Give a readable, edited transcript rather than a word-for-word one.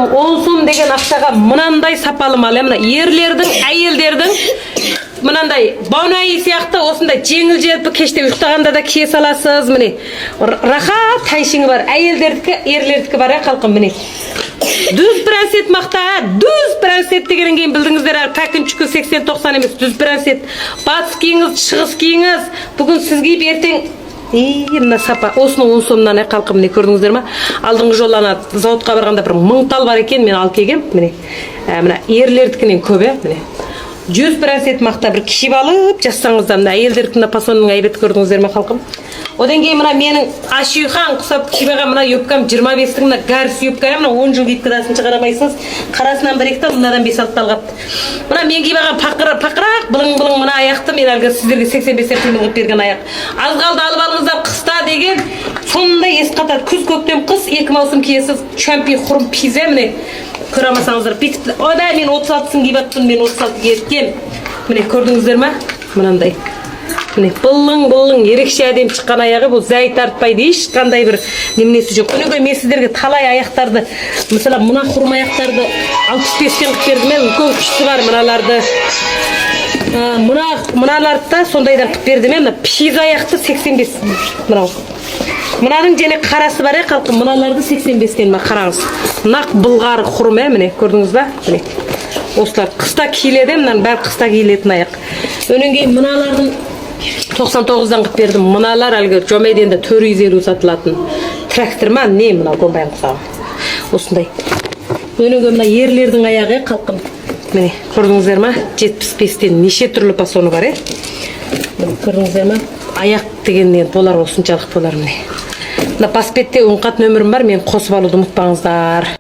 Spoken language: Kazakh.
халқым 10 сом деген ақшаға мынандай сапалы мал. Мына ерлердің, әйелдердің мынандай баунаи сияқты осындай жеңіл желпі кеште ұйықтағанда да кие саласыз. Міне рахат тайшыңы бар. Әйелдердікі, ерлердікі бар халқым. Міне düz prenset мақта, düz prenset дегеннен кейін білдіңіздер, пәкінчікі 80-90 емес, düz prenset. Батыс киіңіз, шығыс киіңіз. Бүгін сіз киіп, ертең мына сапа. Осының 10 сомнан қалқым, міне көрдіңіздер ма? Алдыңғы жолана зауытқа барғанда бір 1000 тал бар екен, мен алып келгем. Міне мына ерлердікінен көп, міне 100 prenset мақта бір киіп алып жазсаңыздар, мына әйелдердікінің пасонның әйбет көрдіңіздер ме халқым? Одан кейін мына менің ашүйхан құсап кибаға мына юбкам 25-тің мына гарс юбка, мына 10 жыл киіп кідасын шығарамайсыз. Қарасынан бір екті, мынадан 5-6 талғапты. Мына мен кибаған пақырақ, бұлың мына аяқты мен әлгі сіздерге 85 қимыл қып берген аяқ. Аз қалды алып алыңыздар қыста деген сондай ес қатады. Күз көктем қыс 2 маусым киесіз, чампи құрым пизе міне. Көрамасаңыздар бекітті. Ода мен 36-сын кибаттым, мен 36 киеткем. Міне көрдіңіздер ма? Мынандай. Міне бұлың ерекше әдем шыққан аяғы, бұл зәй тартпайды, ешқандай бір немнесі жоқ. Өнеге мен сіздерге талай аяқтарды, мысалы мына құрым аяқтарды 65-тен қып бердім, үлкен күшті бар мыналарды. Мыналарды да сондайдан қып бердім, мына пиз аяқты 85 мынау. Мынаның және қарасы бар халқым, мыналарды 85-тен қараңыз. Нақ бұлғары құрым, міне көрдіңіз ба? Міне осылар қыста киіледі, мынаның бәрі қыста киілетін аяқ. Өнен кейін мыналардың 99-дан қып бердім. Мыналар әлгі жомейден де 450 сатылатын. Трактор ма? Не мынау гомбайын құсағым. Осындай. Өнен кейін мына ерлердің аяғы қалқым. Міне, көрдіңіздер ма? 75-тен неше түрлі пасоны бар, көрдіңіздер ма? Аяқ дегеннен болар, осыншалық болар міне. Мына паспетте 10 қат нөмірім бар, мен қосып алуды ұмытпаңыздар.